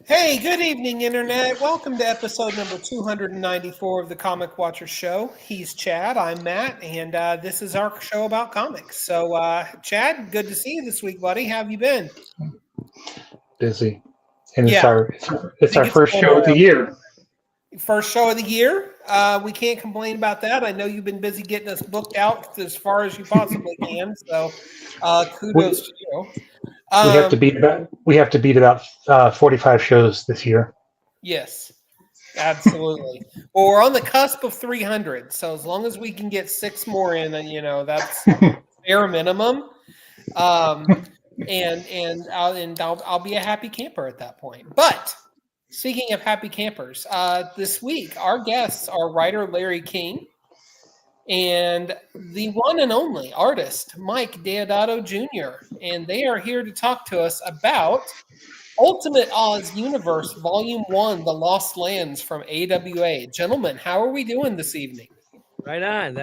Hey, good evening, Internet. Welcome to episode number 294 of the Comic Watcher Show. He's Chad, I'm Matt, and this is our show about comics. So, Chad, good to see you this week, buddy. How have you been? Busy. And Yeah, it's our first show of the year. First show of the year. We can't complain about that. I know you've been busy getting us booked out as far as you possibly can. So, kudos to you. We have to beat about 45 shows this year. Yes, absolutely. Well, we're on the cusp of 300, so as long as we can get 6 more in, that's bare minimum. And I'll be a happy camper at that point. But speaking of happy campers, this week our guests are writer Larry King and the one and only artist Mike Deodato Jr. And they are here to talk to us about Ultimate Oz Universe Volume 1, The Lost Lands from AWA. Gentlemen, how are we doing this evening? Right on.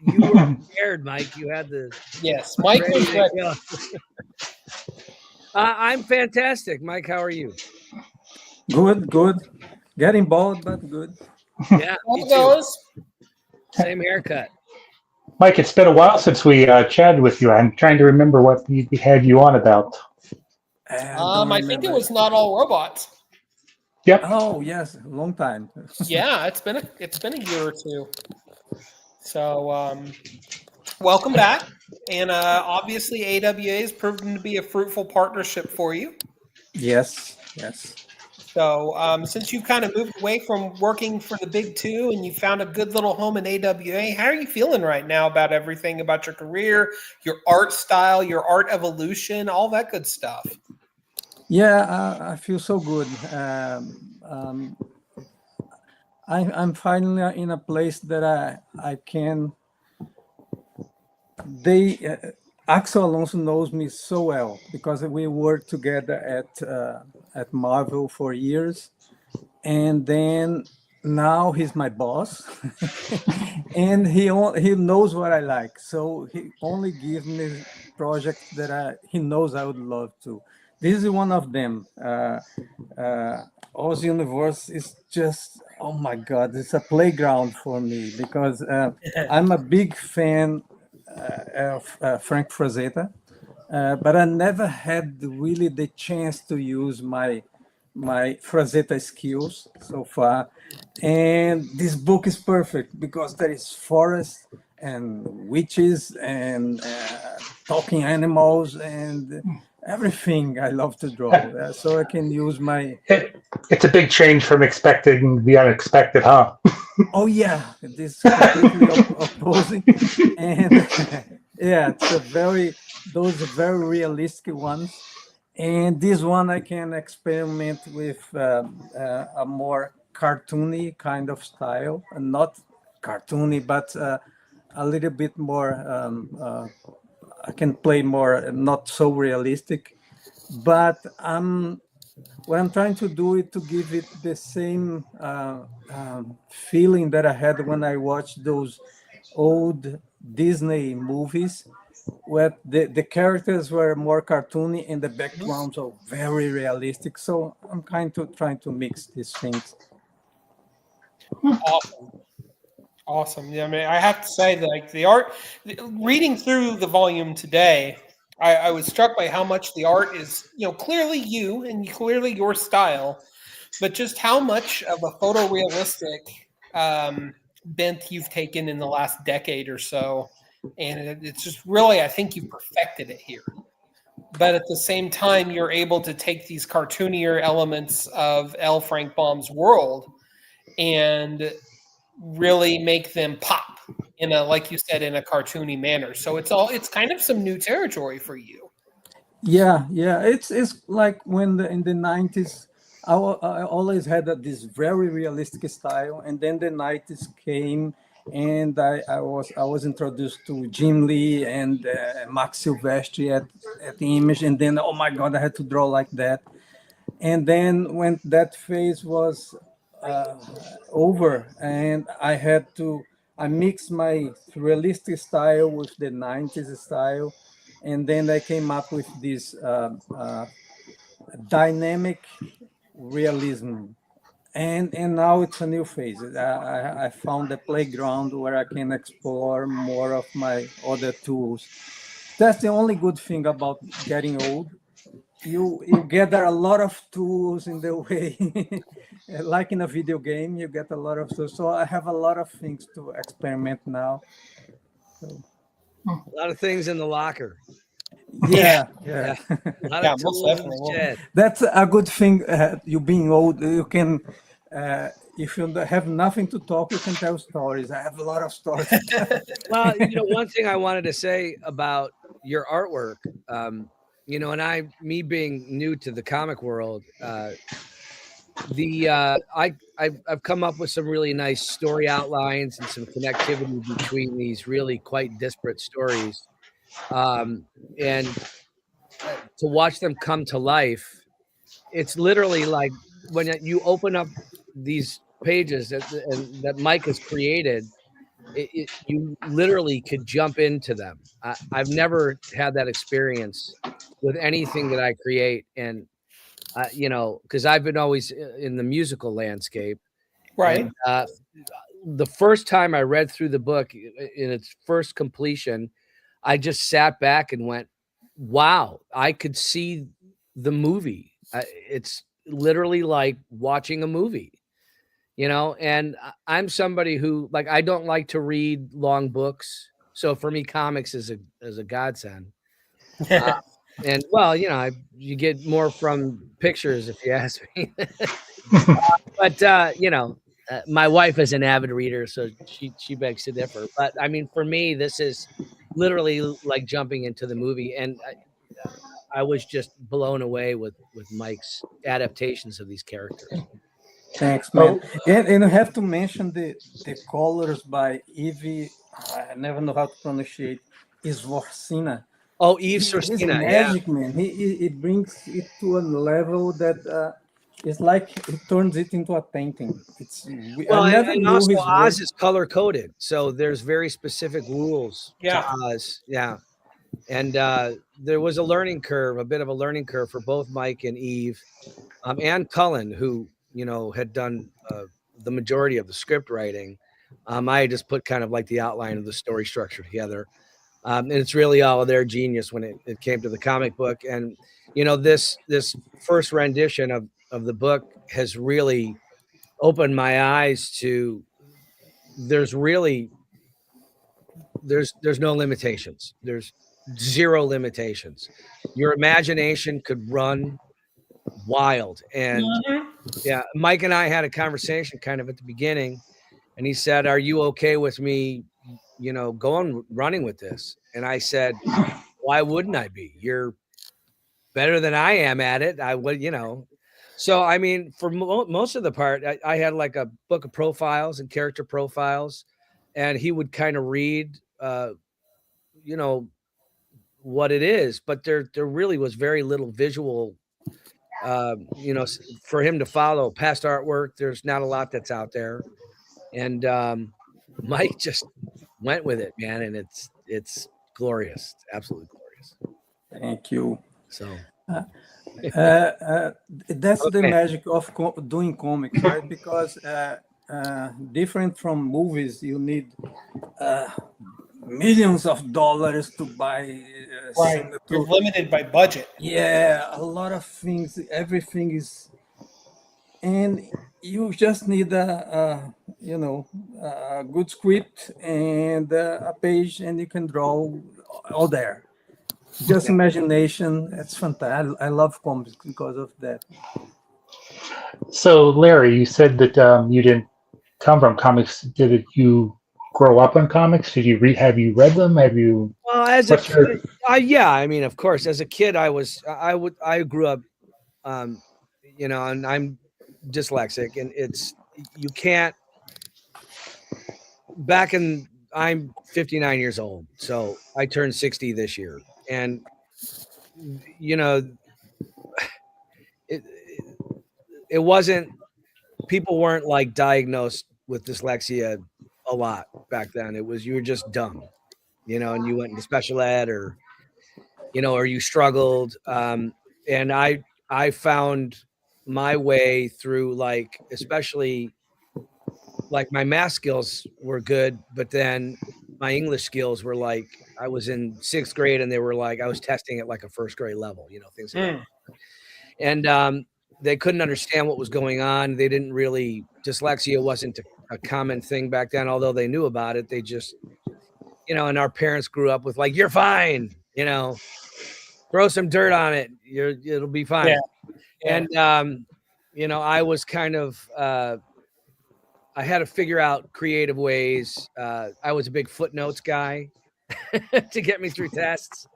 You were prepared, Mike. You had the... Yes, Mike was ready. I'm fantastic. Mike, how are you? Good. Getting bald, but good. Yeah, me too. Same haircut. Mike, it's been a while since we chatted with you. I'm trying to remember what we had you on about. I think it was Not All Robots. Yep. Oh yes, a long time. Yeah, it's been a year or two. So welcome back, and obviously AWA has proven to be a fruitful partnership for you. Yes. So since you've kind of moved away from working for the big two and you found a good little home in AWA, how are you feeling right now about everything, about your career, your art style, your art evolution, all that good stuff? Yeah, I feel so good. I'm finally in a place that I can. Axel Alonso knows me so well because we worked together at Marvel for years, and then now he's my boss, and he knows what I like. So he only gives me projects that he knows I would love to. This is one of them. Oz Universe is just, oh my God, it's a playground for me because I'm a big fan of Frank Frazetta, but I never had really the chance to use my Frazetta skills so far. And this book is perfect because there is forest and witches and talking animals and everything I love to draw. So I can use my... It's a big change from expecting the unexpected, huh? Oh yeah, this is completely opposing. And yeah, those are very realistic ones. And this one I can experiment with a more cartoony kind of style, and not cartoony, but a little bit more. I can play more, not so realistic, but what I'm trying to do is to give it the same feeling that I had when I watched those old Disney movies, where the characters were more cartoony and the backgrounds are very realistic. So I'm trying to mix these things. Awesome. Yeah, I mean, I have to say that like the art, reading through the volume today, I was struck by how much the art is, clearly you and clearly your style, but just how much of a photorealistic bent you've taken in the last decade or so. And it's just really, I think you've perfected it here. But at the same time, you're able to take these cartoonier elements of L. Frank Baum's world and really make them pop in a, like you said, in a cartoony manner. So it's kind of some new territory for you. Yeah. It's like when in the 90s, I always had this very realistic style, and then the 90s came, and I was introduced to Jim Lee and Max Silvestri at the Image, and then oh my God, I had to draw like that. And then when that phase was over, and I mixed my realistic style with the 90s style, and then I came up with this dynamic realism. And now it's a new phase. I found a playground where I can explore more of my other tools. That's the only good thing about getting old. You gather a lot of tools in the way. Like in a video game, you get a lot of tools. So I have a lot of things to experiment now. So, A lot of things in the locker. yeah. A lot Yeah, of most tools in definitely. the Well, shed. That's a good thing. You being old, you can, if you have nothing to talk, you can tell stories. I have a lot of stories. Well, one thing I wanted to say about your artwork, and me being new to the comic world, I've come up with some really nice story outlines and some connectivity between these really quite disparate stories, and to watch them come to life, it's literally like when you open up these pages that Mike has created. You literally could jump into them. I've never had that experience with anything that I create, and because I've been always in the musical landscape. right. And the first time I read through the book in its first completion, I just sat back and went, "Wow, I could see the movie." It's literally like watching a movie. And I'm somebody who, like, I don't like to read long books. So for me, comics is a godsend. And well, you get more from pictures if you ask me. But my wife is an avid reader, so she begs to differ. But I mean, for me, this is literally like jumping into the movie, and I was just blown away with Mike's adaptations of these characters. Thanks, man. And I have to mention the colors by Evie. I never know how to pronunciate. Isvorcina. Oh, Eve He's Sorsina, magic, man. He brings it to a level that it's like he turns it into a painting. Well, I never and knew also his Oz work. is color coded, so there's very specific rules Yeah. to Oz. Yeah, and there was a bit of a learning curve for both Mike and Eve, and Cullen, who had done the majority of the script writing. I just put kind of like the outline of the story structure together. And it's really all of their genius when it came to the comic book. And, this first rendition of the book has really opened my eyes to there's no limitations. There's zero limitations. Your imagination could run wild. And yeah, Mike and I had a conversation kind of at the beginning, and he said, "Are you okay with me, going running with this?" And I said, "Why wouldn't I be? You're better than I am at it. I would, So, I mean, for most of the part, I had like a book of profiles and character profiles, and he would kind of read, what it is, but there really was very little visual, for him to follow past artwork. There's not a lot that's out there. And Mike just went with it, man. And it's glorious. It's absolutely glorious. Thank you. So that's the Okay. magic of doing comics, right? Because different from movies, you need millions of dollars to buy. Right. You're limited by budget. Yeah, a lot of things. Everything is, and you just need a good script and a page, and you can draw all there. Just imagination. It's fantastic. I love comics because of that. So, Larry, you said that you didn't come from comics. Did you grow up on comics? Did you read? Have you read them? Have you? Well, as a kid, yeah, I mean, of course, as a kid, I grew up, and I'm dyslexic, and you can't. I'm 59 years old, so I turned 60 this year, and it wasn't. People weren't like diagnosed with dyslexia a lot back then. It was you were just dumb, and you went into special ed or you struggled. And I found my way through, like, especially like my math skills were good, but then my English skills were like, I was in 6th grade and they were like, I was testing at like a 1st grade level, things like that. And they couldn't understand what was going on. They didn't really, dyslexia wasn't a common thing back then, although they knew about it. They just, and our parents grew up with like, you're fine, throw some dirt on it. It'll be fine. Yeah. And, I was kind of, I had to figure out creative ways. I was a big footnotes guy to get me through tests.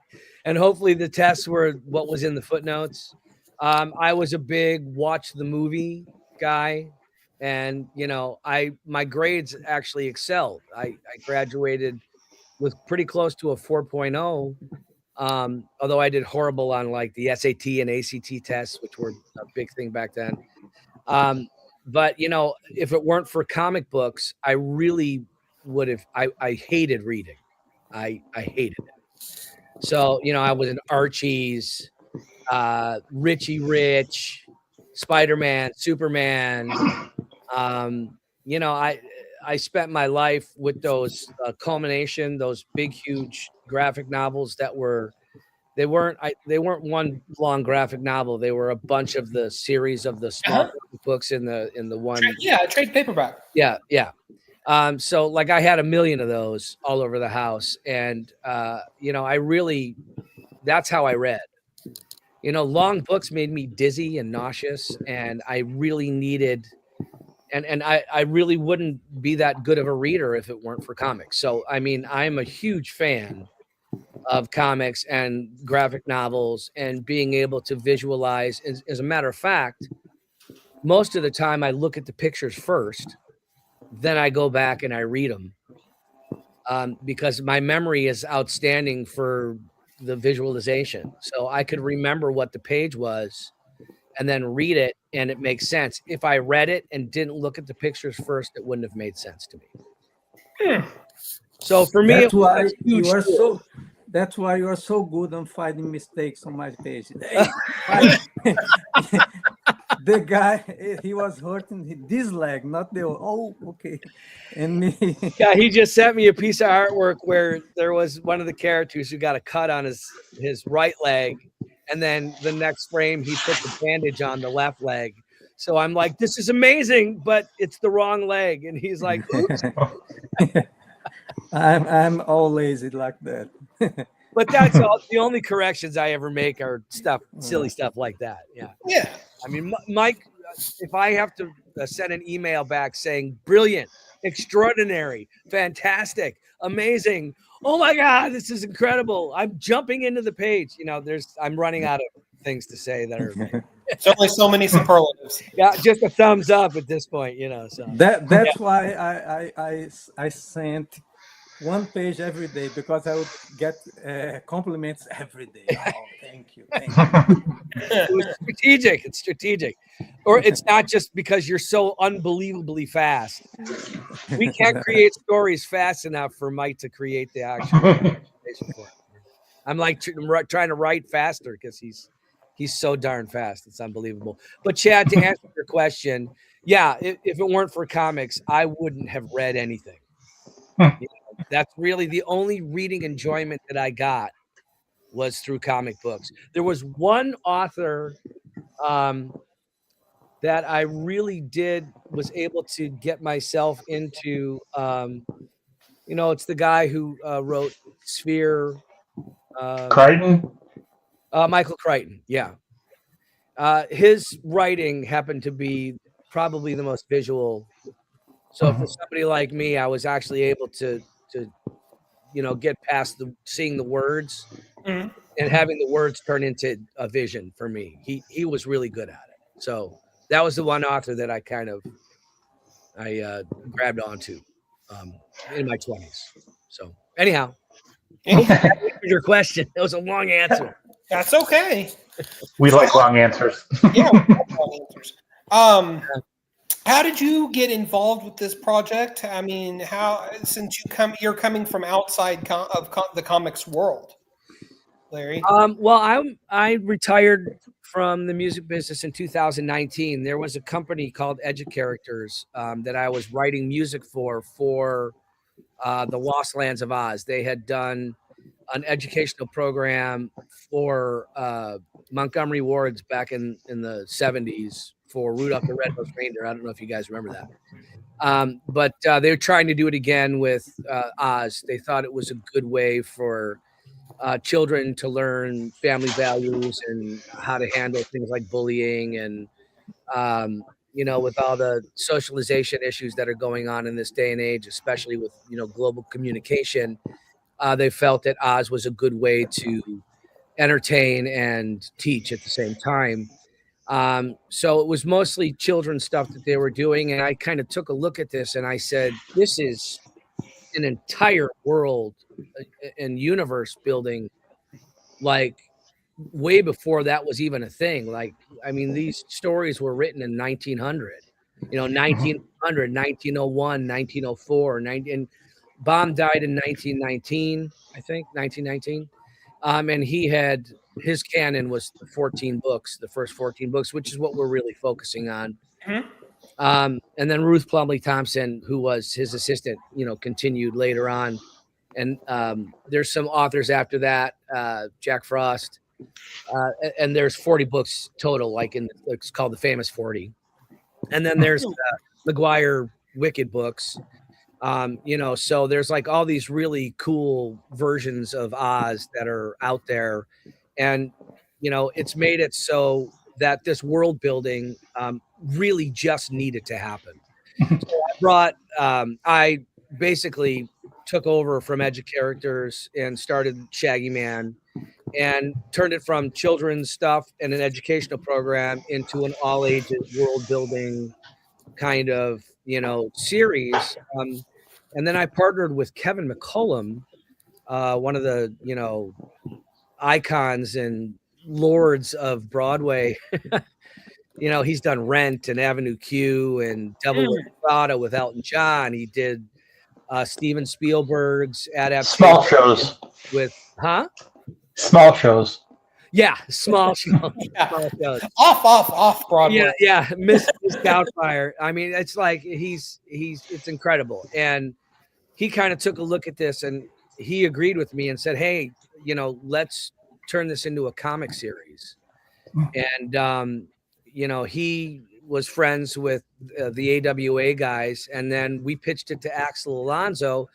And hopefully the tests were what was in the footnotes. I was a big watch the movie guy. And, my grades actually excelled. I graduated with pretty close to a 4.0. Although I did horrible on like the SAT and ACT tests, which were a big thing back then. But, if it weren't for comic books, I really would have, I hated reading. I hated it. So, I was in Archie's, Richie Rich, Spider-Man, Superman. I spent my life with those culmination, those big, huge graphic novels that were, they weren't one long graphic novel. They were a bunch of the series of the small books in the one. Trade paperback. Yeah. So like I had a million of those all over the house. And, I really, that's how I read. Long books made me dizzy and nauseous, and I really needed, and I really wouldn't be that good of a reader if it weren't for comics. So, I mean, I'm a huge fan of comics and graphic novels and being able to visualize. As a matter of fact, most of the time I look at the pictures first, then I go back and I read them, because my memory is outstanding for the visualization. So I could remember what the page was and then read it, and it makes sense. If I read it and didn't look at the pictures first, it wouldn't have made sense to me. So for me, that's why you are so good on finding mistakes on my page. The guy, he was hurting this leg, not the okay. And me. Yeah, he just sent me a piece of artwork where there was one of the characters who got a cut on his right leg, and then the next frame he put the bandage on the left leg. So I'm like, this is amazing, but it's the wrong leg. And he's like, oops. I'm all lazy like that. But that's all. The only corrections I ever make are silly stuff like that. Yeah. I mean, Mike, if I have to send an email back saying brilliant, extraordinary, fantastic, amazing, oh my God, this is incredible, I'm jumping into the page. I'm running out of things to say that are. It's only so many superlatives. Yeah, just a thumbs up at this point. So that's why I sent one page every day, because I would get compliments every day. Oh, thank you. It's strategic. Or it's not just because you're so unbelievably fast. We can't create stories fast enough for Mike to create the actual. I'm like trying to write faster because he's so darn fast. It's unbelievable. But Chad, to answer your question, yeah, if it weren't for comics, I wouldn't have read anything. That's really the only reading enjoyment that I got was through comic books. There was one author that I really was able to get myself into. It's the guy who wrote Sphere. Crichton? Michael Crichton, yeah. His writing happened to be probably the most visual. So for somebody like me, I was actually able to get past seeing the words and having the words turn into a vision for me. He was really good at it. So that was the one author that I grabbed onto in my 20s. So anyhow, your question. That was a long answer. That's okay. We like long answers. Yeah, we like long answers. How did you get involved with this project? I mean, since you're coming from outside of the comics world? Larry? Well, I retired from the music business in 2019. There was a company called Educharacters that I was writing music for the Lost Lands of Oz. They had done an educational program for Montgomery Wards back in the 70s for Rudolph the Red-Nosed Reindeer. I don't know if you guys remember that. But they were trying to do it again with Oz. They thought it was a good way for children to learn family values and how to handle things like bullying and with all the socialization issues that are going on in this day and age, especially with global communication. They felt that Oz was a good way to entertain and teach at the same time. So it was mostly children's stuff that they were doing, and I kind of took a look at this and I said, this is an entire world and universe building, like way before that was even a thing. Like, I mean, these stories were written in 1900, 1900, 1901, 1904, and Baum died in 1919, I think, 1919. And his canon was the 14 books, the first 14 books, which is what we're really focusing on. Mhm. And then Ruth Plumley Thompson, who was his assistant, continued later on. And there's some authors after that, Jack Frost, and there's 40 books total, it's called the Famous 40. And then there's McGuire Wicked books. So there's like all these really cool versions of Oz that are out there, and it's made it so that this world building really just needed to happen. So I basically took over from Educharacters and started ShaggyMan and turned it from children's stuff and an educational program into an all ages world building kind of series. And then I partnered with Kevin McCollum, one of the icons and lords of Broadway. He's done Rent and Avenue Q and Devil Wears Prada with Elton John. He did Steven Spielberg's adaptation. Small shows. With Small shows. Yeah, small shows. Yeah. Small shows. Off Broadway. Yeah, Miss Doubtfire. I mean, it's like it's incredible. And he kind of took a look at this and he agreed with me and said, hey, let's turn this into a comic series. And he was friends with the AWA guys, and then we pitched it to Axel Alonso,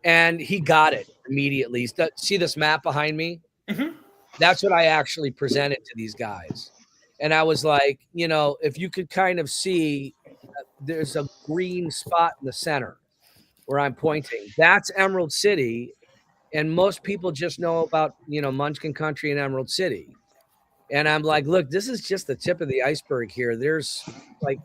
and he got it immediately. See this map behind me? Mm-hmm. That's what I actually presented to these guys. And I was like, if you could kind of see, there's a green spot in the center where I'm pointing. That's Emerald City. And most people just know about, Munchkin Country and Emerald City. And I'm like, look, this is just the tip of the iceberg here. There's like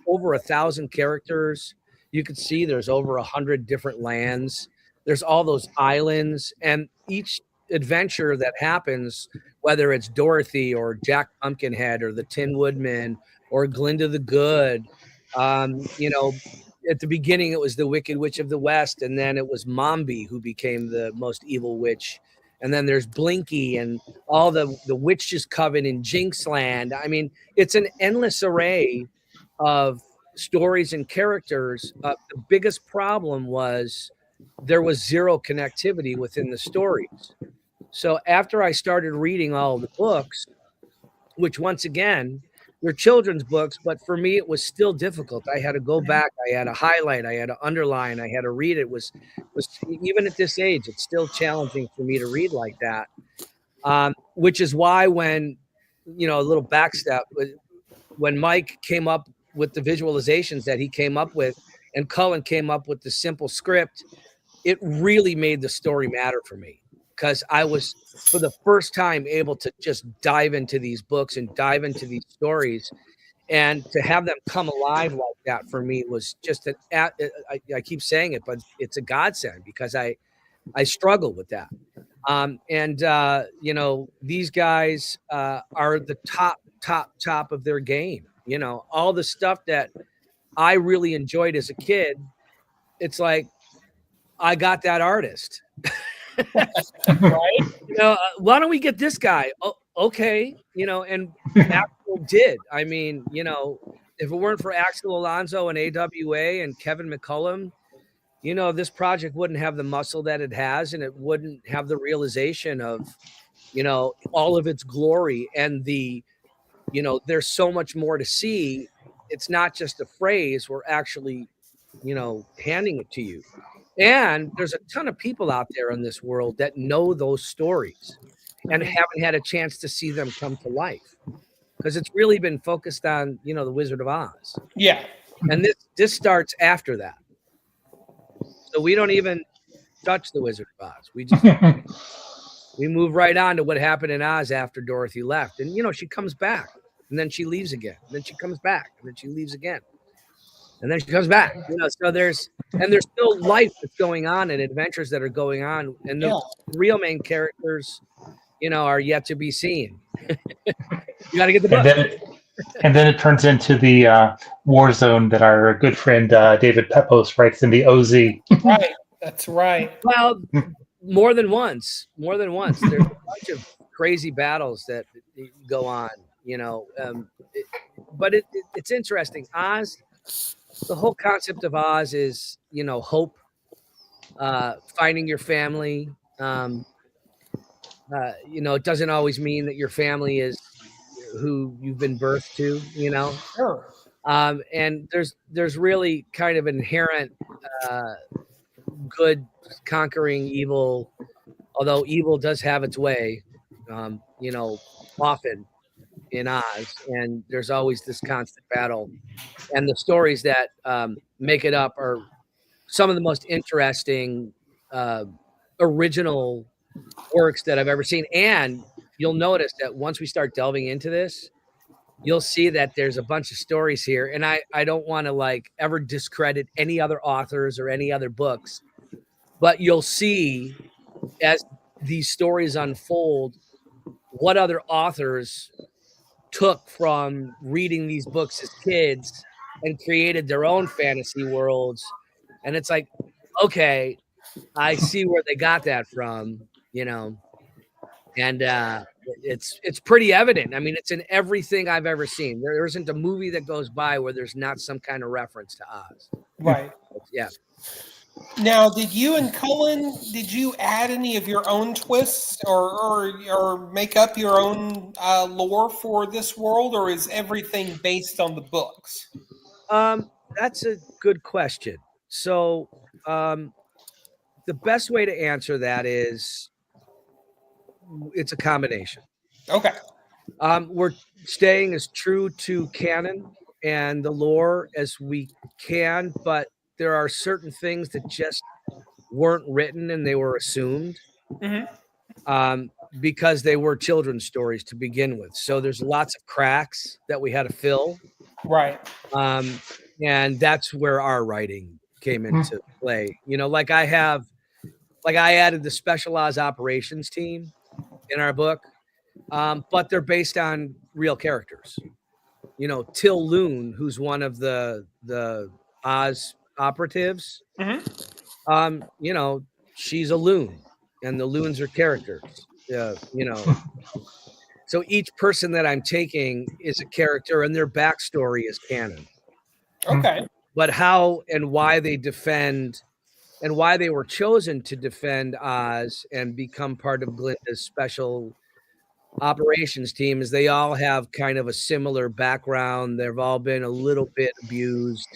over 1,000 characters. You could see there's over 100 different lands. There's all those islands, and each adventure that happens, whether it's Dorothy or Jack Pumpkinhead or the Tin Woodman or Glinda the Good, at the beginning it was the Wicked Witch of the West, and then it was Mombi who became the most evil witch. And then there's Blinky and all the Witches Coven in Jinxland. I mean, it's an endless array of stories and characters. The biggest problem was there was zero connectivity within the stories. So after I started reading all the books, which once again, they're children's books, but for me, it was still difficult. I had to go back. I had to highlight. I had to underline. I had to read. It was even at this age, it's still challenging for me to read like that. Which is why when, a little backstep, when Mike came up with the visualizations that he came up with, and Cullen came up with the simple script, it really made the story matter for me, because I was, for the first time, able to just dive into these books and dive into these stories, and to have them come alive like that for me was just I keep saying it, but it's a godsend, because I struggle with that. These guys are the top of their game. All the stuff that I really enjoyed as a kid, it's like I got that artist. Right? Why don't we get this guy? Oh, okay, and Axel did. I mean, if it weren't for Axel Alonso and AWA and Kevin McCollum, this project wouldn't have the muscle that it has, and it wouldn't have the realization of, all of its glory and there's so much more to see. It's not just a phrase. We're actually, handing it to you. And there's a ton of people out there in this world that know those stories and haven't had a chance to see them come to life, because it's really been focused on, the Wizard of Oz. Yeah. And this starts after that. So we don't even touch the Wizard of Oz. We move right on to what happened in Oz after Dorothy left. And, she comes back, and then she leaves again. And then she comes back, and then she leaves again. And then she comes back. So there's still life that's going on and adventures that are going on. And the real main characters, are yet to be seen. You got to get the book. And then it turns into the war zone that our good friend David Pepos writes in the OZ. Right. That's right. Well, more than once. There's a bunch of crazy battles that go on, but it's interesting. Oz, the whole concept of Oz is, hope, finding your family. It doesn't always mean that your family is who you've been birthed to, Sure. And there's really kind of inherent good conquering evil, although evil does have its way, often in Oz, and there's always this constant battle. And the stories that make it up are some of the most interesting original works that I've ever seen. And you'll notice that once we start delving into this, you'll see that there's a bunch of stories here. And I don't want to ever discredit any other authors or any other books, but you'll see as these stories unfold what other authors took from reading these books as kids and created their own fantasy worlds. And it's like, okay, I see where they got that from, and it's pretty evident. I mean, it's in everything I've ever seen. There isn't a movie that goes by where there's not some kind of reference to Oz. Right. Yeah. Now, did you and Cullen, add any of your own twists or make up your own lore for this world, or is everything based on the books? That's a good question. So the best way to answer that is it's a combination. Okay. We're staying as true to canon and the lore as we can, but there are certain things that just weren't written and they were assumed because they were children's stories to begin with. So there's lots of cracks that we had to fill. Right. And that's where our writing came into play. I added the specialized operations team in our book, but they're based on real characters. Till Loon, who's one of the Oz operatives, she's a loon, and the loons are characters. So each person that I'm taking is a character, and their backstory is canon. Okay. But how and why they defend and why they were chosen to defend Oz and become part of Glinda's special operations team is they all have kind of a similar background. They've all been a little bit abused.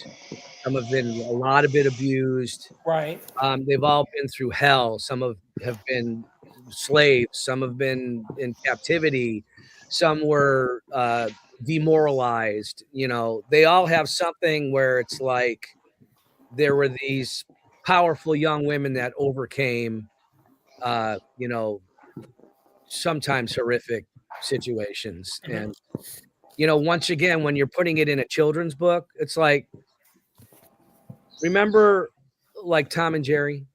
Some have been a lot of bit abused. Right. They've all been through hell. Some have been slaves. Some have been in captivity. Some were demoralized. They all have something where it's like there were these powerful young women that overcame, sometimes horrific situations. And, once again, when you're putting it in a children's book, it's like, remember like Tom and Jerry?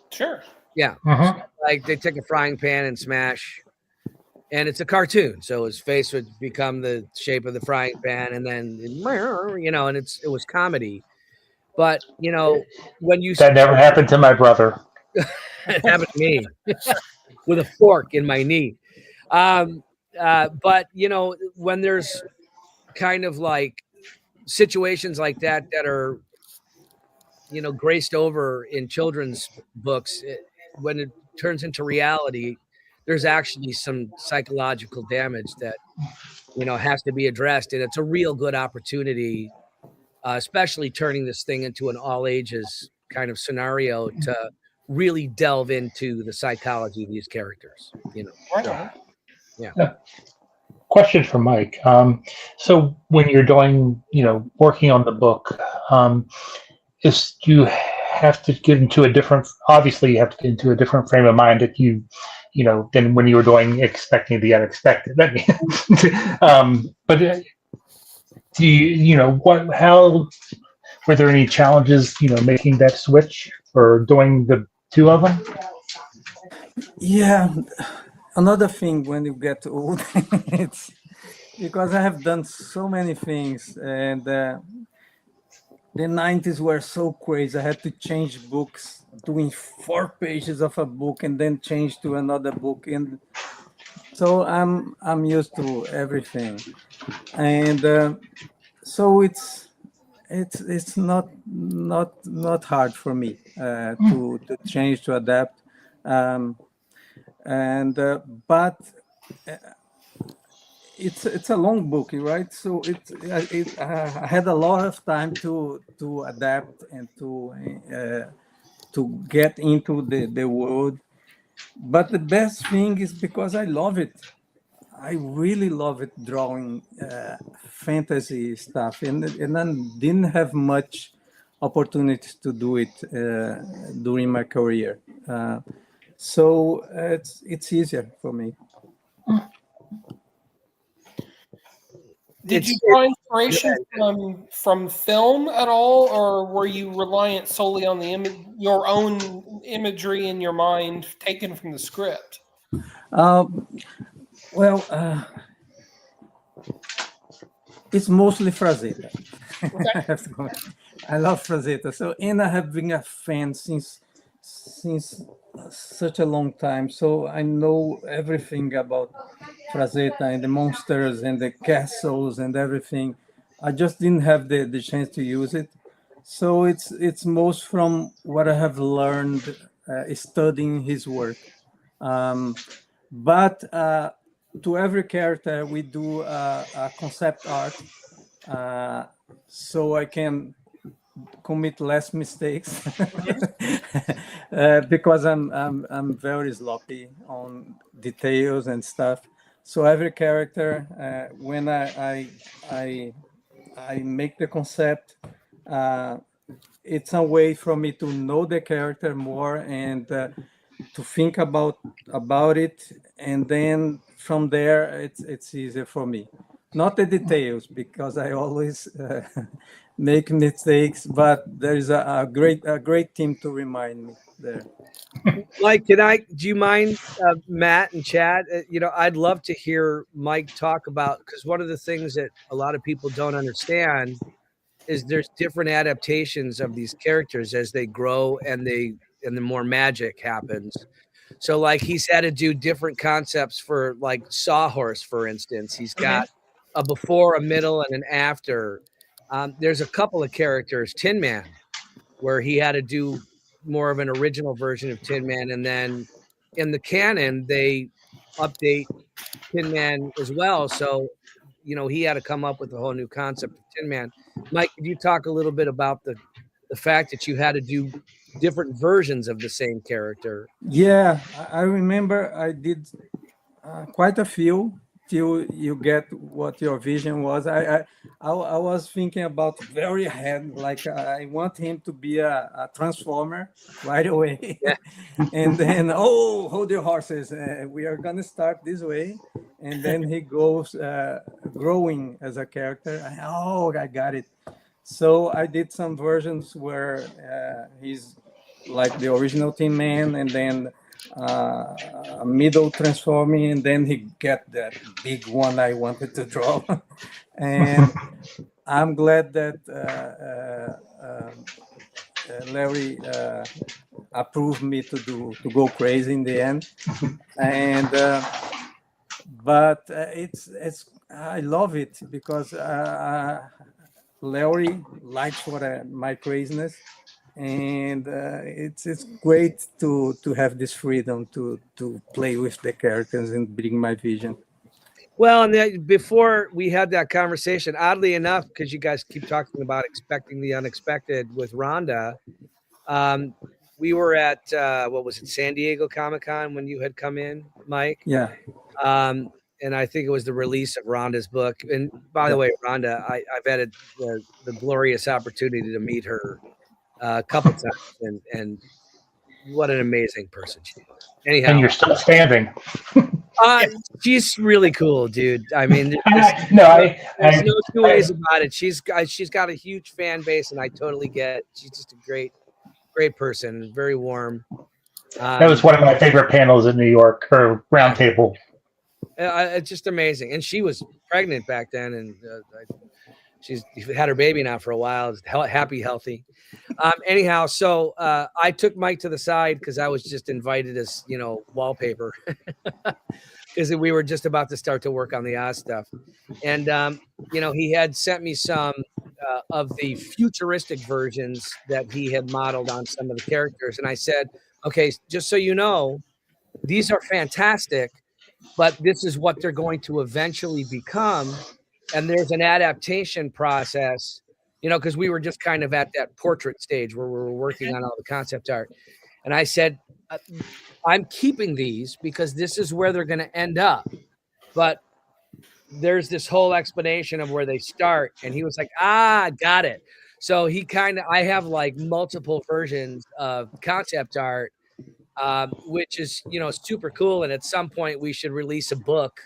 Sure. Yeah. Like they take a frying pan and smash, and it's a cartoon. So his face would become the shape of the frying pan, and then, and it was comedy. But, when you... That never happened to my brother. It happened to me with a fork in my knee. But when there's kind of like situations like that are graced over in children's books, when it turns into reality, there's actually some psychological damage that has to be addressed, and it's a real good opportunity, especially turning this thing into an all ages kind of scenario, to really delve into the psychology of these characters. Right on. Yeah. Question for Mike. So when you're doing, working on the book, is you have to get into a different, obviously you have to get into a different frame of mind that than when you were doing expecting the unexpected. But do how were there any challenges, making that switch or doing the two of them? Yeah, another thing when you get old, it's because I have done so many things, and the 90s were so crazy. I had to change books, doing 4 pages of a book and then change to another book, and so I'm used to everything, and so it's not hard for me to change, to adapt, um, and but it's a long book, right? So I had a lot of time to adapt and to get into the world. But the best thing is because I love it. I really love it, drawing fantasy stuff, and I didn't have much opportunities to do it during my career. So it's easier for me. Did you draw inspiration from film at all, or were you reliant solely on your own imagery in your mind taken from the script? Well, it's mostly Frazetta. Okay. I love Frazetta. So, and I have been a fan since such a long time. So I know everything about Frazetta and the monsters and the castles and everything. I just didn't have the chance to use it. So it's most from what I have learned studying his work. But to every character, we do a concept art, so I can commit less mistakes because I'm very sloppy on details and stuff. So every character, when I make the concept, it's a way for me to know the character more and to think about it, and then from there it's easier for me. Not the details, because I always make mistakes, but there is a great team to remind me there. Mike, do you mind, Matt and Chad? I'd love to hear Mike talk about, because one of the things that a lot of people don't understand is there's different adaptations of these characters as they grow and the more magic happens. So like he's had to do different concepts for like Sawhorse, for instance. He's got a before, a middle, and an after. There's a couple of characters, Tin Man, where he had to do more of an original version of Tin Man, and then in the canon they update Tin Man as well. So he had to come up with a whole new concept of Tin Man. Mike, could you talk a little bit about the fact that you had to do different versions of the same character? Yeah, I remember I did quite a few till you get what your vision was. I was thinking about very ahead, like I want him to be a transformer right away. Yeah. And then, oh, hold your horses, we are gonna start this way, and then he goes growing as a character. I got it. So I did some versions where he's like the original Tin Man, and then a middle transforming, and then he get that big one I wanted to draw. And I'm glad that Larry approved me to go crazy in the end, and but it's I love it because Larry likes my craziness, and it's great to have this freedom to play with the characters and bring my vision. Well, and then before we had that conversation, oddly enough, because you guys keep talking about expecting the unexpected with Rhonda, we were at what was it, San Diego Comic-Con when you had come in, Mike? Yeah. And I think it was the release of Rhonda's book. And by the way, Rhonda, I've had the glorious opportunity to meet her a couple times, and what an amazing person she is. Anyhow, And you're still standing. She's really cool, dude. I mean, there's no two ways about it. She's got a huge fan base, and I totally get it. She's just a great person, very warm. That was one of my favorite panels in New York, her roundtable. It's just amazing. And she was pregnant back then, and she's had her baby now for a while. Happy, healthy. Anyhow, so I took Mike to the side because I was just invited as, wallpaper, because we were just about to start to work on the Oz stuff. And, he had sent me some of the futuristic versions that he had modeled on some of the characters. And I said, okay, just so you know, these are fantastic, but this is what they're going to eventually become. And there's an adaptation process, because we were just kind of at that portrait stage where we were working on all the concept art. And I said, I'm keeping these because this is where they're going to end up. But there's this whole explanation of where they start. And he was like, got it. So I have like multiple versions of concept art, which is, super cool. And at some point we should release a book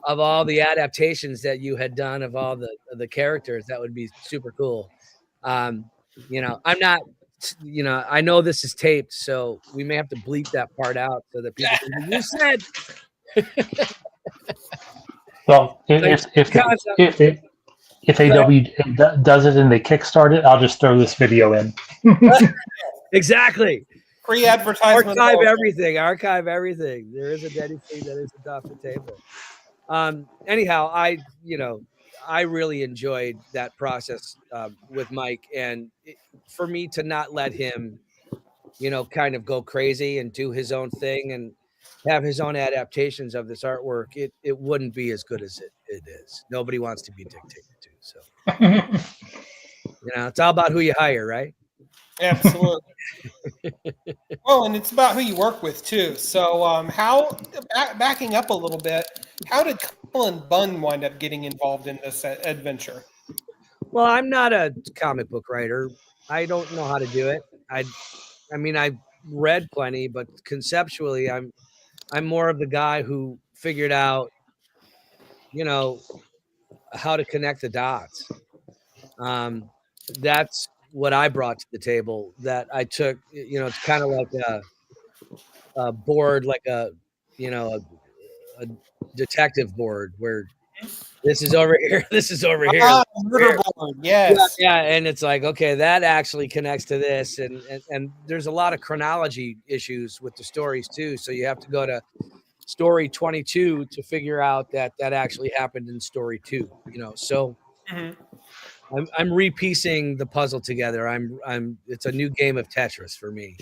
of all the adaptations that you had done of all the characters. That would be super cool. I'm not, I know this is taped, so we may have to bleep that part out so that people can, you said. Well, if AW does it and they kickstart it, I'll just throw this video in. Exactly. Free advertisement. Archive everything. There isn't anything that isn't off the table. Anyhow, I really enjoyed that process with Mike, and for me to not let him, kind of go crazy and do his own thing and have his own adaptations of this artwork, it wouldn't be as good as it is. Nobody wants to be dictated to. So, it's all about who you hire, right? Absolutely. Well, and it's about who you work with too. So, backing up a little bit, how did Cullen Bunn wind up getting involved in this adventure? Well, I'm not a comic book writer. I don't know how to do it. I read plenty, but conceptually, I'm more of the guy who figured out, how to connect the dots. That's what I brought to the table. That I took, it's kind of like a board, like a detective board where this is over here, this is over here. Murder board, yes. Yeah, and it's like, okay, that actually connects to this, and there's a lot of chronology issues with the stories too. So you have to go to story 22 to figure out that actually happened in story 2. So I'm repiecing the puzzle together. It's a new game of Tetris for me.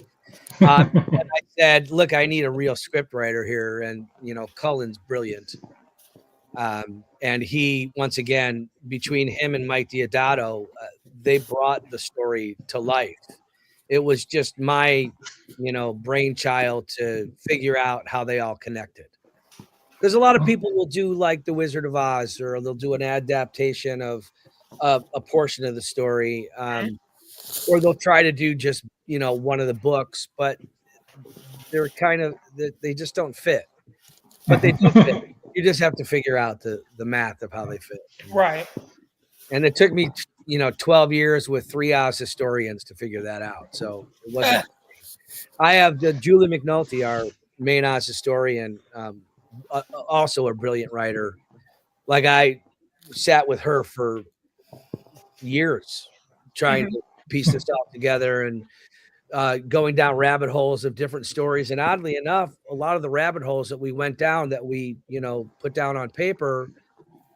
And I said, look, I need a real script writer here, and Cullen's brilliant. And he, once again, between him and Mike Deodato, they brought the story to life. It was just my, brainchild to figure out how they all connected. Because a lot of people will do like The Wizard of Oz, or they'll do an adaptation of a portion of the story, or they'll try to do just, one of the books, but they're they just don't fit. But they do fit. You just have to figure out the math of how they fit. Right. And it took me, 12 years with 3 Oz historians to figure that out. So it wasn't. I have Julie McNulty, our main Oz historian, also a brilliant writer. Like, I sat with her for years trying to piece this all together and going down rabbit holes of different stories. And oddly enough, a lot of the rabbit holes that we went down that we, put down on paper,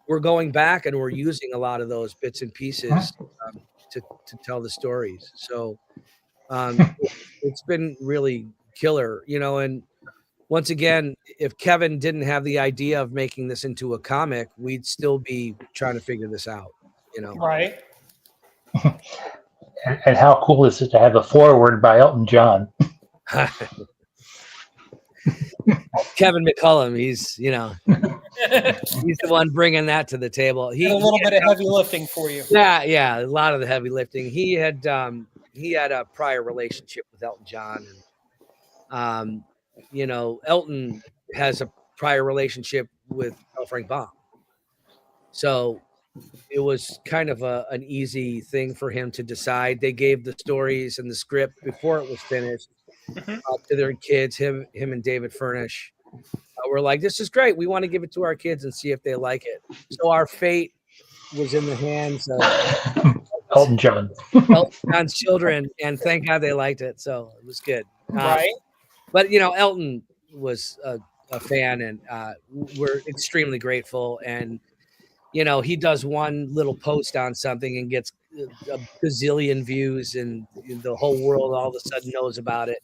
we're going back and we're using a lot of those bits and pieces to tell the stories. So it's been really killer, and once again, if Kevin didn't have the idea of making this into a comic, we'd still be trying to figure this out, Right. And how cool is it to have a foreword by Elton John? Kevin McCollum, he's the one bringing that to the table. He a little bit of heavy lifting for you. Yeah, a lot of the heavy lifting. He had a prior relationship with Elton John, and Elton has a prior relationship with Frank Baum, so it was kind of an easy thing for him to decide. They gave the stories and the script before it was finished to their kids. Him and David Furnish were like, "This is great. We want to give it to our kids and see if they like it." So our fate was in the hands of Elton John's children, and thank God they liked it. So it was good. Right. But Elton was a fan, and we're extremely grateful. And he does one little post on something and gets a gazillion views, and the whole world all of a sudden knows about it.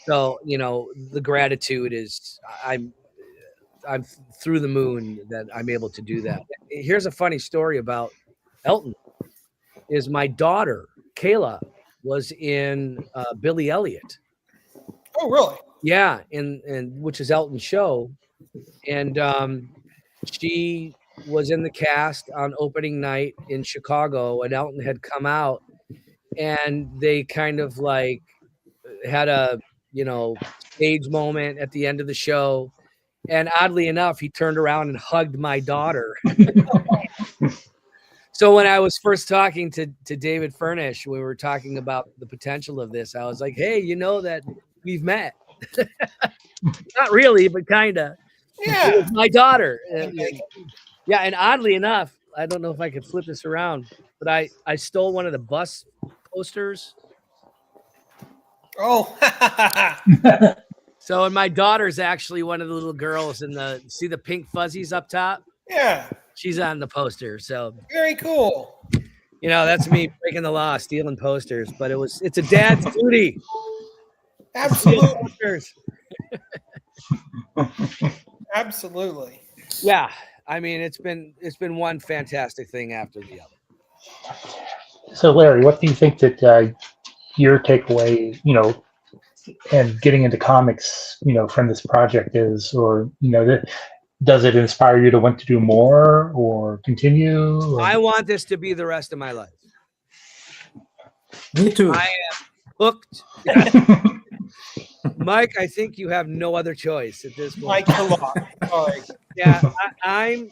So the gratitude is I'm through the moon that I'm able to do that. Here's a funny story about Elton. Is my daughter Kayla was in Billy Elliot. Oh, really? Yeah, and which is Elton's show, and she was in the cast on opening night in Chicago, and Elton had come out, and they kind of like had a stage moment at the end of the show, and oddly enough, he turned around and hugged my daughter. So when I was first talking to David Furnish, we were talking about the potential of this. I was like, "Hey, you know that we've met." Not really, but kind of. Yeah. It was my daughter. Yeah, and oddly enough, I don't know if I could flip this around, but I stole one of the bus posters. Oh. So, and my daughter's actually one of the little girls see the pink fuzzies up top? Yeah. She's on the poster. So Very cool. That's me breaking the law, stealing posters, but it's a dad's duty. Absolutely. Absolutely. Yeah. I mean, it's been one fantastic thing after the other. So, Larry, what do you think that your takeaway, and getting into comics, from this project is, or does it inspire you to want to do more or continue? Or? I want this to be the rest of my life. Me too. I am hooked. Mike, I think you have no other choice at this point. Mike, sorry. Yeah, I'm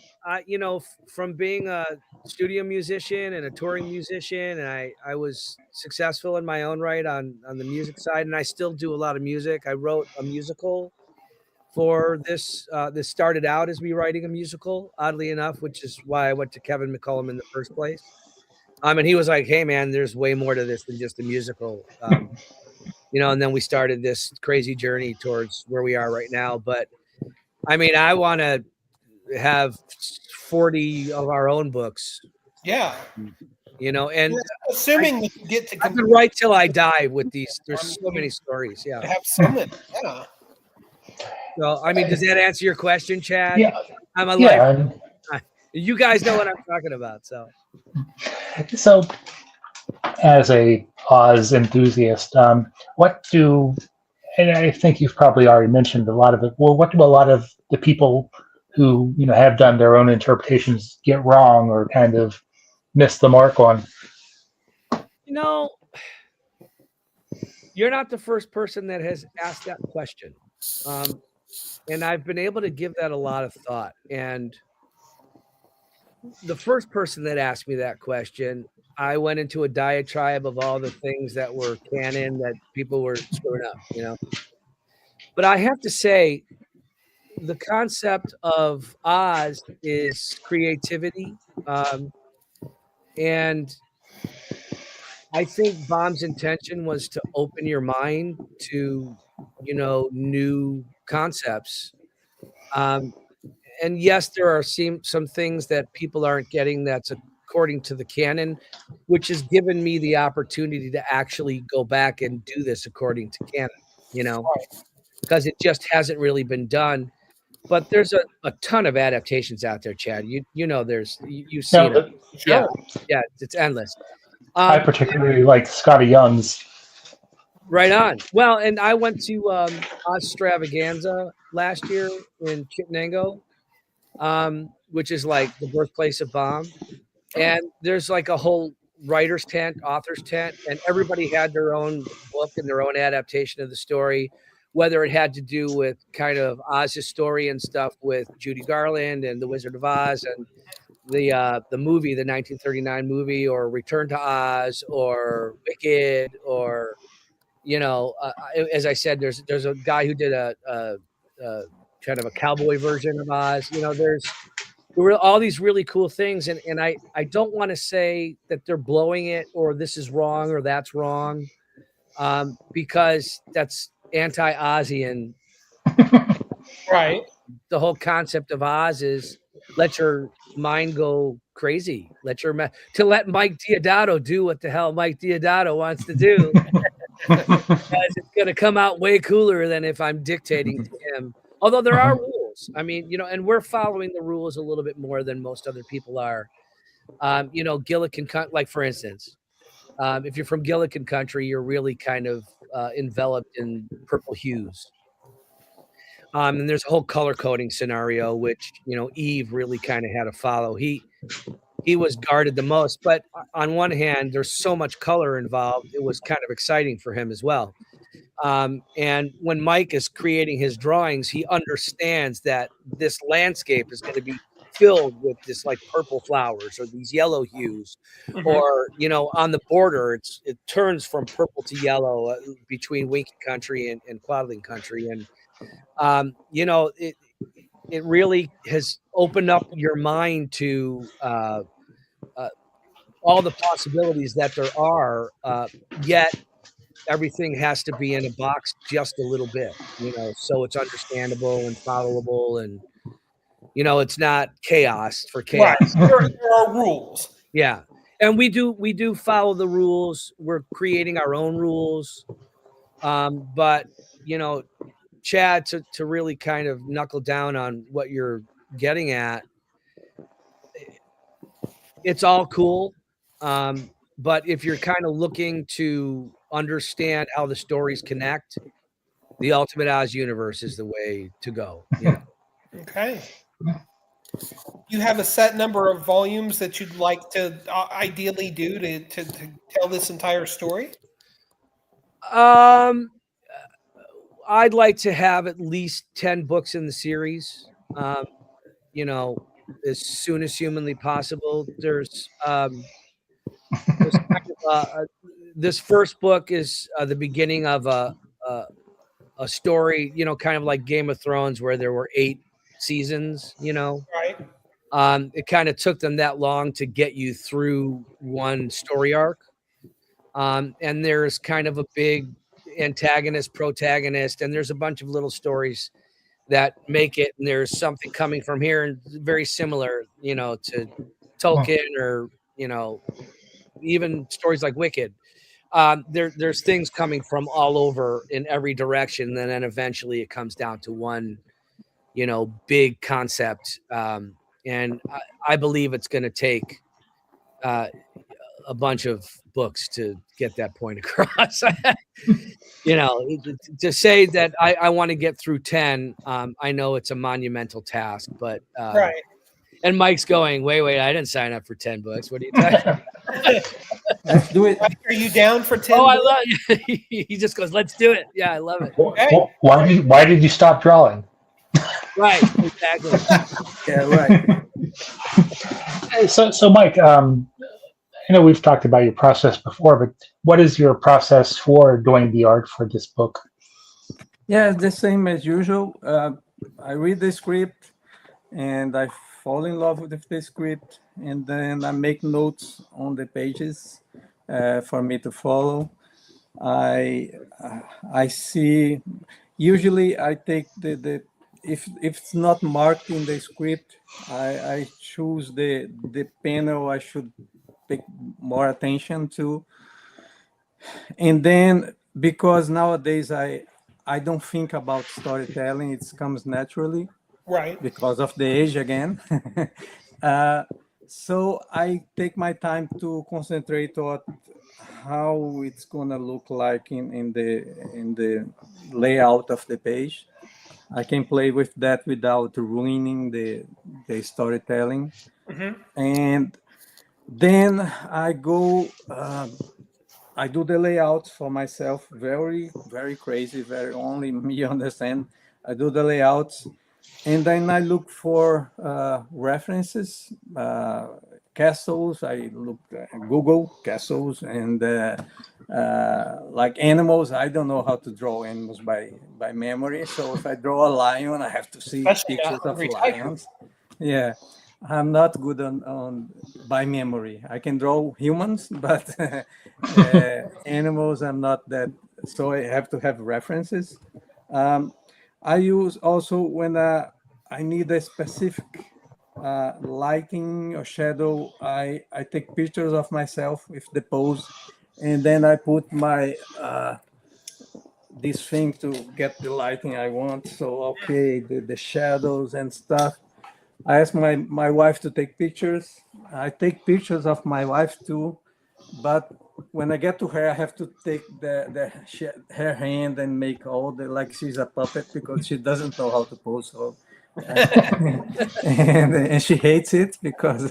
from being a studio musician and a touring musician, and I was successful in my own right on the music side, and I still do a lot of music. I wrote a musical for this. This started out as me writing a musical, oddly enough, which is why I went to Kevin McCollum in the first place. And he was like, "Hey, man, there's way more to this than just a musical." And then we started this crazy journey towards where we are right now. But I mean, I want to have 40 of our own books. Yeah. And assuming that you get to I could write till I die with these. There's so many stories. Yeah. Have some. Yeah. So, I mean, does that answer your question, Chad? Yeah. I'm a life. You guys know what I'm talking about. So, as a Oz enthusiast, and I think you've probably already mentioned a lot of it. Well, what do a lot of the people who have done their own interpretations get wrong or kind of miss the mark on? You're not the first person that has asked that question, and I've been able to give that a lot of thought. And the first person that asked me that question, I went into a diatribe of all the things that were canon that people were screwing up, But I have to say, the concept of Oz is creativity, and I think Baum's intention was to open your mind to, new concepts. And yes, there are some things that people aren't getting that's according to the canon, which has given me the opportunity to actually go back and do this according to canon, because it just hasn't really been done. But there's a ton of adaptations out there, Chad. You've seen it. Sure. Yeah, it's endless. I particularly like Scotty Young's. Right on. Well, and I went to Ostravaganza last year in Chittenango, which is like the birthplace of Baum. And there's like a whole writer's tent, author's tent, and everybody had their own book and their own adaptation of the story, whether it had to do with kind of Oz's story and stuff with Judy Garland and The Wizard of Oz and the movie, the 1939 movie, or Return to Oz, or Wicked, or as I said, there's a guy who did a kind of a cowboy version of Oz. There were all these really cool things, and I don't want to say that they're blowing it or this is wrong or that's wrong, because that's anti-Ozian. Right. The whole concept of Oz is let your mind go crazy. To let Mike Deodato do what the hell Mike Deodato wants to do. Because it's going to come out way cooler than if I'm dictating to him. Although there are rules. I mean, and we're following the rules a little bit more than most other people are. Gilligan, like for instance, if you're from Gilligan country, you're really kind of enveloped in purple hues. And there's a whole color coding scenario, which, Eve really kind of had to follow. He was guarded the most, but on one hand, there's so much color involved. It was kind of exciting for him as well. And when Mike is creating his drawings, he understands that this landscape is going to be filled with this like purple flowers or these yellow hues, or, on the border, it turns from purple to yellow between Winky Country and Quadling Country. And, it really has opened up your mind to all the possibilities that there are, yet everything has to be in a box just a little bit, so it's understandable and followable, and it's not chaos for chaos. Right. There are rules. Yeah, and we do follow the rules. We're creating our own rules, but Chad, to really kind of knuckle down on what you're getting at, it's all cool. But if you're kind of looking to understand how the stories connect, the Ultimate Oz universe is the way to go. Okay. You have a set number of volumes that you'd like to ideally do to tell this entire story? I'd like to have at least 10 books in the series, as soon as humanly possible. There's this first book is the beginning of a story, kind of like Game of Thrones, where there were 8 seasons, Right. It kind of took them that long to get you through one story arc. And there's kind of a big antagonist, protagonist, and there's a bunch of little stories that make it, and there's something coming from here, and very similar, to Tolkien, or even stories like Wicked. There's things coming from all over in every direction, and then eventually it comes down to one big concept, and I believe it's going to take a bunch of books to get that point across. To say that I want to get through 10, I know it's a monumental task, but Right. And Mike's going, wait, I didn't sign up for 10 books. What are you talking about? Let's do it. Are you down for 10? Oh, I love it. He just goes, let's do it. Yeah, I love it. Okay. Why did you stop drawing? Right, exactly. Yeah, right. So Mike, I know we've talked about your process before, but what is your process for doing the art for this book? Yeah, the same as usual. I read the script and I fall in love with the script, and then I make notes on the pages. for me to follow. I see. Usually, I take the if it's not marked in the script, I choose the panel I should pay more attention to, and then because nowadays I don't think about storytelling, it comes naturally Right. because of the age again. uh, so I take my time to concentrate on how it's gonna look like in the layout of the page. I can play with that without ruining the storytelling. Hmm. And then I do the layout for myself, very, very crazy, very only me understand. I do the layouts, and then I look for references, castles. I look Google castles and like animals. I don't know how to draw animals by memory. So if I draw a lion, I have to see Especially a pictures of hungry tiger. lions. Yeah, I'm not good on by memory. I can draw humans, but animals, I'm not that. So I have to have references. Um, I use also when I need a specific lighting or shadow. I take pictures of myself with the pose, and then I put my this thing to get the lighting I want. So okay, the shadows and stuff. I ask my wife to take pictures. I take pictures of my wife too, but when I get to her, I have to take her hand and make all the like she's a puppet because she doesn't know how to pose. So, and she hates it because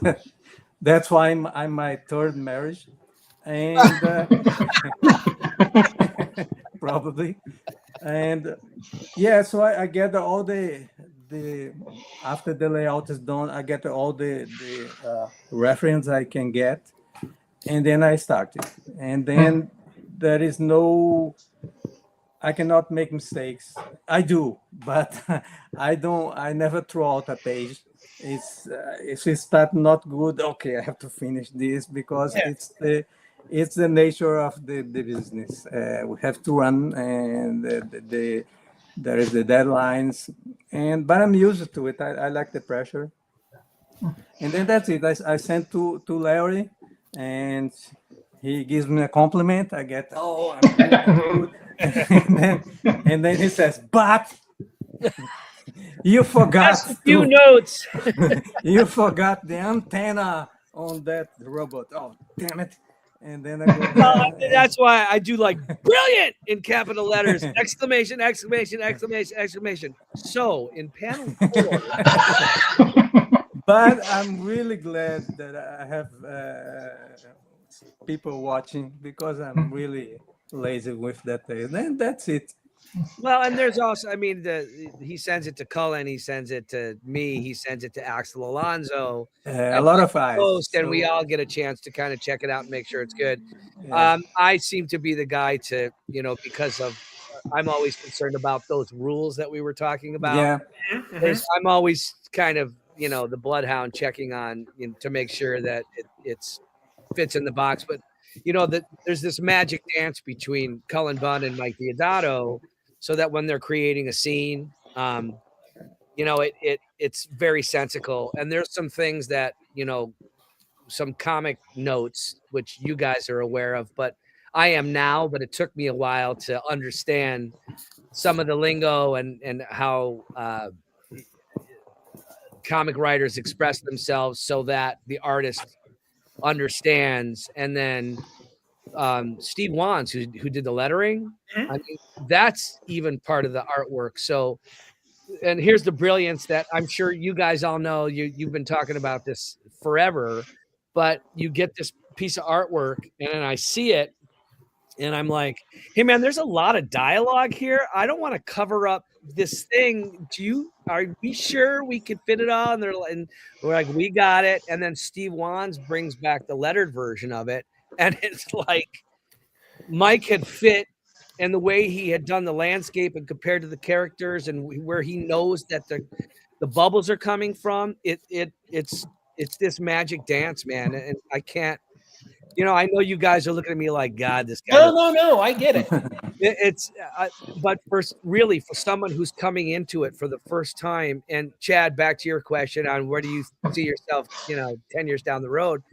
that's why I'm my third marriage, and probably, and yeah. So I get all the after the layout is done, I get all the reference I can get, and then I start it. And then there is no, I cannot make mistakes. I do, but I don't. I never throw out a page. It's if it start not good, okay, I have to finish this because Yeah. it's the nature of the business. We have to run, and there is the deadlines, and but I'm used to it. I like the pressure, and then that's it. I sent to Larry, and he gives me a compliment. I get, oh, I'm good, I'm good. And then he says, but you forgot Just a few notes. you forgot the antenna on that robot. Oh, damn it. And then I go there. That's why I do like brilliant in capital letters, exclamation, exclamation, exclamation, exclamation. So in panel 4, But I'm really glad that I have people watching because I'm really lazy with that. And that's it. well, and there's also, I mean, he sends it to Cullen, he sends it to me, he sends it to Axel Alonso, A lot of eyes. post, and we So, all get a chance to kind of check it out and make sure it's good. yeah. I seem to be the guy to, because of I'm always concerned about those rules that we were talking about. Yeah. Mhm. I'm always kind of, the bloodhound checking on to make sure that it's fits in the box. But that there's this magic dance between Cullen Bunn and Mike Deodato, so that when they're creating a scene, it's very sensical. And there's some things that some comic notes which you guys are aware of, but I am now. But it took me a while to understand some of the lingo and how comic writers express themselves so that the artist understands. And then Steve Wands, who did the lettering, I mean, that's even part of the artwork. So, and here's the brilliance that I'm sure you guys all know. You've been talking about this forever, but you get this piece of artwork, and then I see it, and I'm like, hey man, there's a lot of dialogue here. I don't want to cover up this thing. Are we sure we could fit it all? And we're like, we got it. And then Steve Wands brings back the lettered version of it. And it's like Mike had fit, and the way he had done the landscape and compared to the characters, and where he knows that the bubbles are coming from, it's this magic dance, man. And I can't, I know you guys are looking at me like, God, this guy. No, I get it. It's but for someone who's coming into it for the first time, and Chad, back to your question on where do you see yourself 10 years down the road,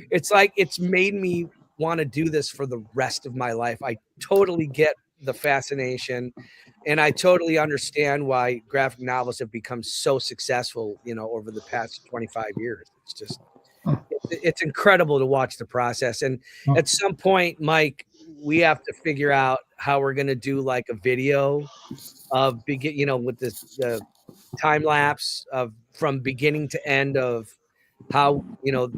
it's like it's made me want to do this for the rest of my life. I totally get the fascination, and I totally understand why graphic novels have become so successful over the past 25 years. It's just it's incredible to watch the process. And at some point, Mike, we have to figure out how we're going to do like a video of with the time lapse of from beginning to end of how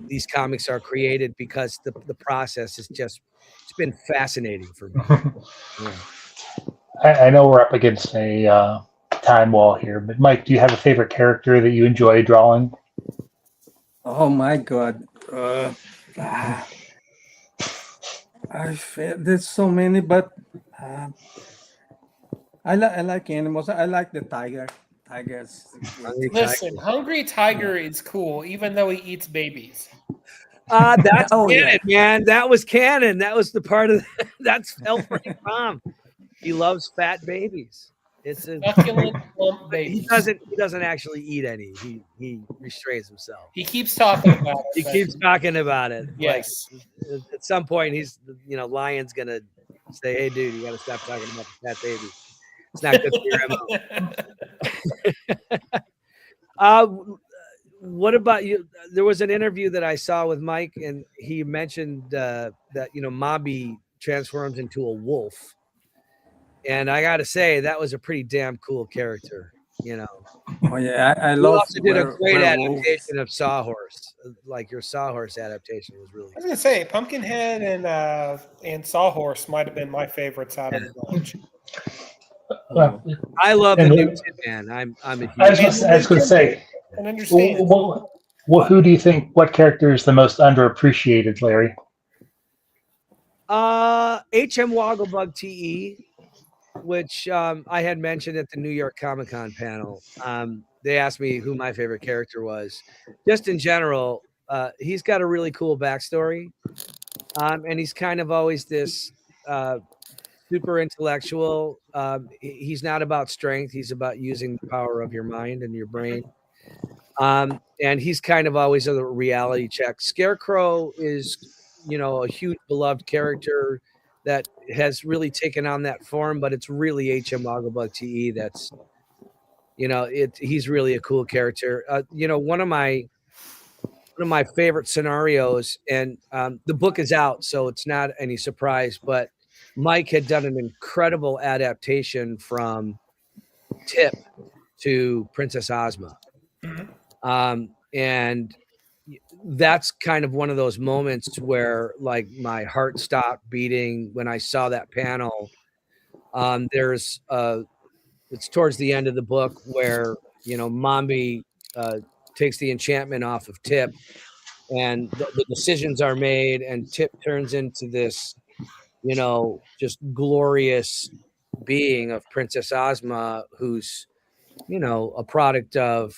these comics are created, because the process is just, it's been fascinating for me. Yeah. I know we're up against a time wall here, but Mike, do you have a favorite character that you enjoy drawing? Oh my God. There's so many, but I like animals. I like the tigers. Listen, Hungry Tiger is cool, even though he eats babies. That's canon, man. That was canon. That was the part of that's Alfred Baum. He loves fat babies. It's a succulent plump baby. He doesn't actually eat any. He restrains himself. He keeps talking about it. He keeps talking about it. Yes. Like, at some point, he's Lion's gonna say, "Hey, dude, you got to stop talking about the fat baby. It's not good for your MO." What about you? There was an interview that I saw with Mike, and he mentioned that Mobby transforms into a wolf. And I got to say, that was a pretty damn cool character, Oh yeah, I You love. also did a great adaptation of Sawhorse. Like your Sawhorse adaptation was really. I was gonna say Pumpkinhead and Sawhorse might have been my favorites out of the bunch. I love the new Tin Man. I'm a huge. I was going to say. And understand. Who do you think? What character is the most underappreciated, Larry? H.M. Wogglebug T.E., which I had mentioned at the New York Comic Con panel. They asked me who my favorite character was. Just in general, he's got a really cool backstory, and he's kind of always this super intellectual. He's not about strength; he's about using the power of your mind and your brain. And he's kind of always a reality check. Scarecrow is, a huge beloved character that has really taken on that form, but it's really H.M. Wogglebug T.E. that's, he's really a cool character. One of my favorite scenarios, and the book is out, so it's not any surprise, but Mike had done an incredible adaptation from Tip to Princess Ozma. And that's kind of one of those moments where like my heart stopped beating when I saw that panel. It's towards the end of the book where, Mombi takes the enchantment off of Tip, and the decisions are made, and Tip turns into this, just glorious being of Princess Ozma, who's, a product of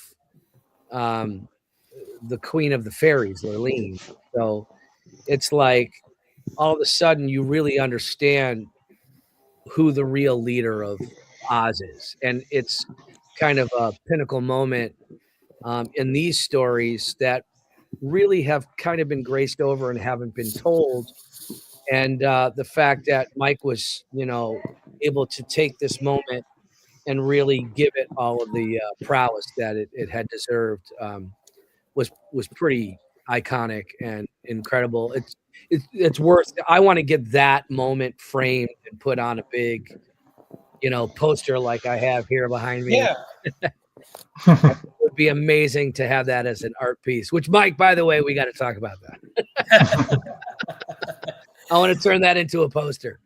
the Queen of the Fairies, Lurleen. So it's like all of a sudden you really understand who the real leader of Oz is. And it's kind of a pinnacle moment in these stories that really have kind of been graced over and haven't been told. And the fact that Mike was, able to take this moment and really give it all of the prowess that it had deserved was pretty iconic and incredible. It's worth. I want to get that moment framed and put on a big, poster like I have here behind me. Yeah. It would be amazing to have that as an art piece. Which, Mike, by the way, we got to talk about that. I want to turn that into a poster.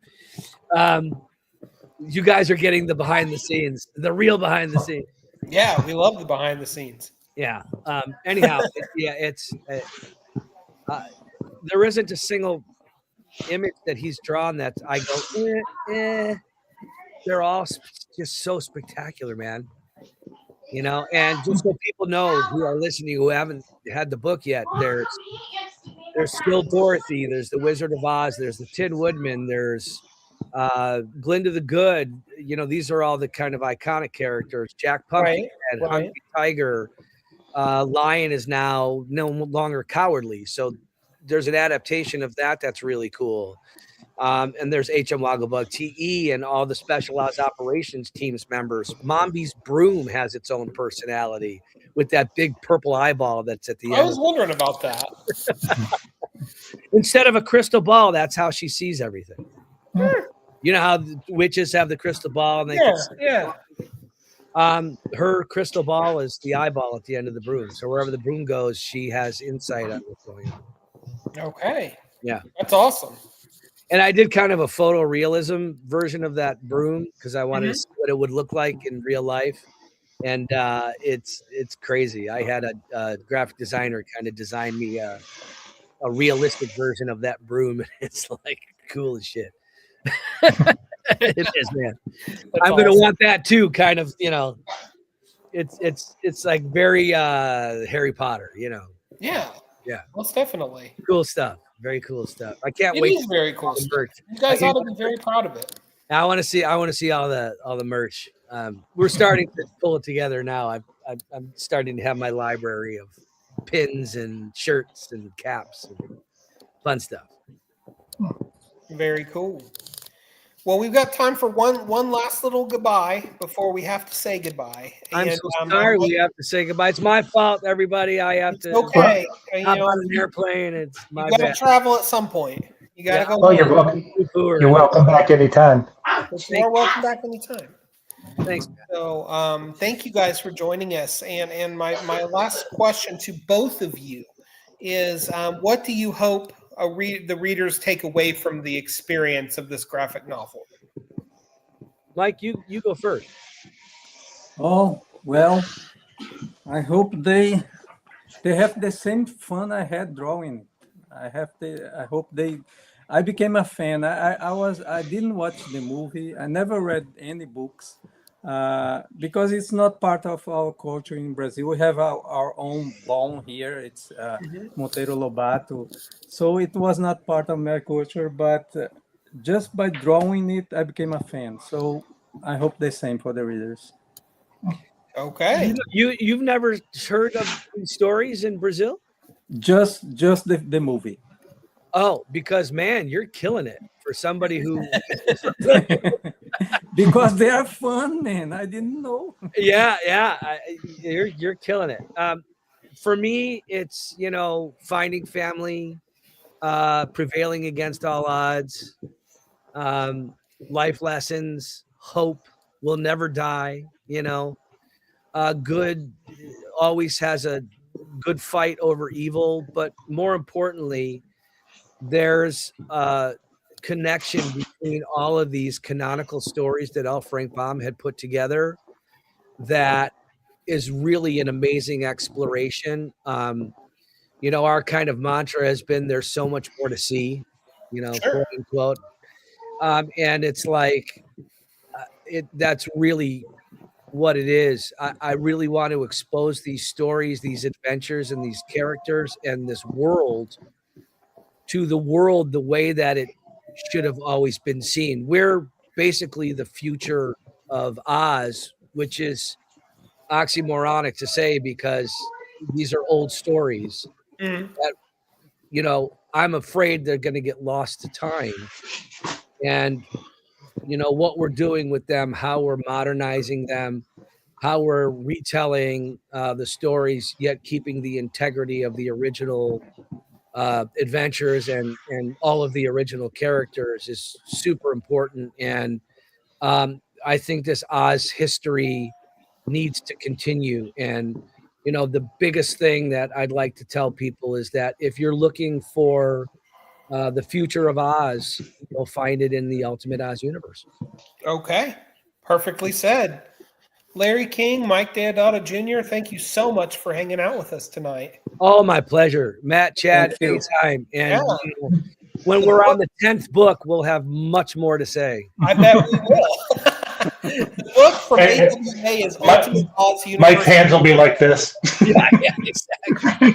You guys are getting the behind the scenes, the real behind the scenes. Yeah, we love the behind the scenes. Yeah. Anyhow, there isn't a single image that he's drawn that I go, They're all just so spectacular, man. And just so people know who are listening, who haven't had the book yet, there's There's still Dorothy. There's the Wizard of Oz. There's the Tin Woodman. There's Glinda the Good. You know, these are all the kind of iconic characters. Jack Pumpkinhead, Hungry Tiger. Lion is now no longer cowardly. So there's an adaptation of that that's really cool. And there's H.M. Wogglebug TE and all the Specialized Operations teams members. Mombi's broom has its own personality with that big purple eyeball that's at the end. I was wondering about that. Instead of a crystal ball, that's how she sees everything. You know how the witches have the crystal ball and they her crystal ball is the eyeball at the end of the broom. So wherever the broom goes, she has insight on what's going on. Okay. Yeah. That's awesome. And I did kind of a photorealism version of that broom because I wanted to see what it would look like in real life. And it's crazy. I had a graphic designer kind of design me a realistic version of that broom. And it's like cool as shit. It is, man. I'm going to want that too. Kind of, you know, it's like very Harry Potter, you know? Yeah. Yeah. Most definitely. Cool stuff. Very cool stuff. I can't It wait. It is very cool stuff. You guys ought to be very proud of it. I want to see all the merch. We're starting to pull it together now. I'm starting to have my library of pins and shirts and caps and fun stuff. Very cool. Well, we've got time for one last little goodbye before we have to say goodbye. I'm so sorry we have to say goodbye. It's my fault, everybody. I have to. Okay. Hop on an airplane. It's my bad. You got to travel at some point. You got to go. Oh, you're welcome. You're welcome back anytime. You're welcome back anytime. Thanks. So, thank you guys for joining us. And my last question to both of you is, what do you hope the readers take away from the experience of this graphic novel? Mike, you go first. Oh, well, I hope they have the same fun I had drawing. I became a fan. I didn't watch the movie. I never read any books because it's not part of our culture in Brazil. We have our own Baum here. It's Monteiro Lobato. So it was not part of my culture, but just by drawing it, I became a fan. So I hope the same for the readers. Okay. You've never heard of these stories in Brazil? Just the movie. Oh, because man, you're killing it for somebody who. Because they are fun, man. I didn't know. Yeah, you're killing it. For me, it's finding family, prevailing against all odds, life lessons, hope will never die. Good always has a good fight over evil, but more importantly, there's a connection between all of these canonical stories that L. Frank Baum had put together that is really an amazing exploration. Our kind of mantra has been there's so much more to see, quote unquote. And it's like that's really what it is. I really want to expose these stories, these adventures, and these characters and this world to the world the way that it should have always been seen. We're basically the future of Oz, which is oxymoronic to say because these are old stories that, I'm afraid they're going to get lost to time. And, what we're doing with them, how we're modernizing them, how we're retelling the stories, yet keeping the integrity of the original adventures and all of the original characters is super important. And I think this Oz history needs to continue. And, the biggest thing that I'd like to tell people is that if you're looking for the future of Oz, you'll find it in the Ultimate Oz universe. Okay. Perfectly said. Larry King, Mike Deodato Jr., thank you so much for hanging out with us tonight. Oh, my pleasure. Matt, Chad, anytime. And when we're on the 10th book, we'll have much more to say. I bet we will. The book from AWA is Ultimate Oz Universe. Mike's hands will be like this. Yeah, exactly.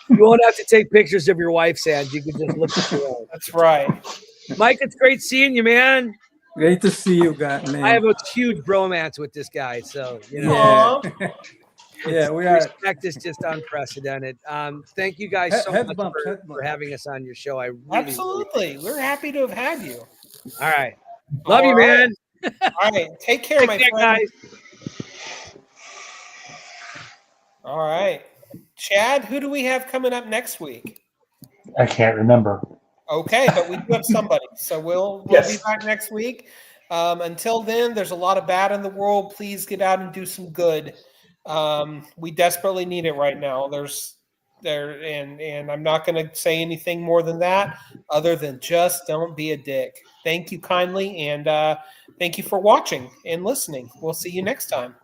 You won't have to take pictures of your wife's hands. You can just look at your own. That's right. Mike, it's great seeing you, man. Great to see you, guys, man. I have a huge bromance with this guy, so you know. Aw. Yeah, we the are. respect is just unprecedented. Thank you guys so Head much bump, for, head bump. for having us on your show. I really Absolutely. We're happy to have had you. All right. Love All you, right. man. All right. Take care, Take my care, friend. guys. All right. Chad, who do we have coming up next week? I can't remember. Okay, but we do have somebody. So we'll Yes. be back next week. Until then, there's a lot of bad in the world. Please get out and do some good. We desperately need it right now. And I'm not going to say anything more than that, other than just don't be a dick. Thank you kindly, and thank you for watching and listening. We'll see you next time.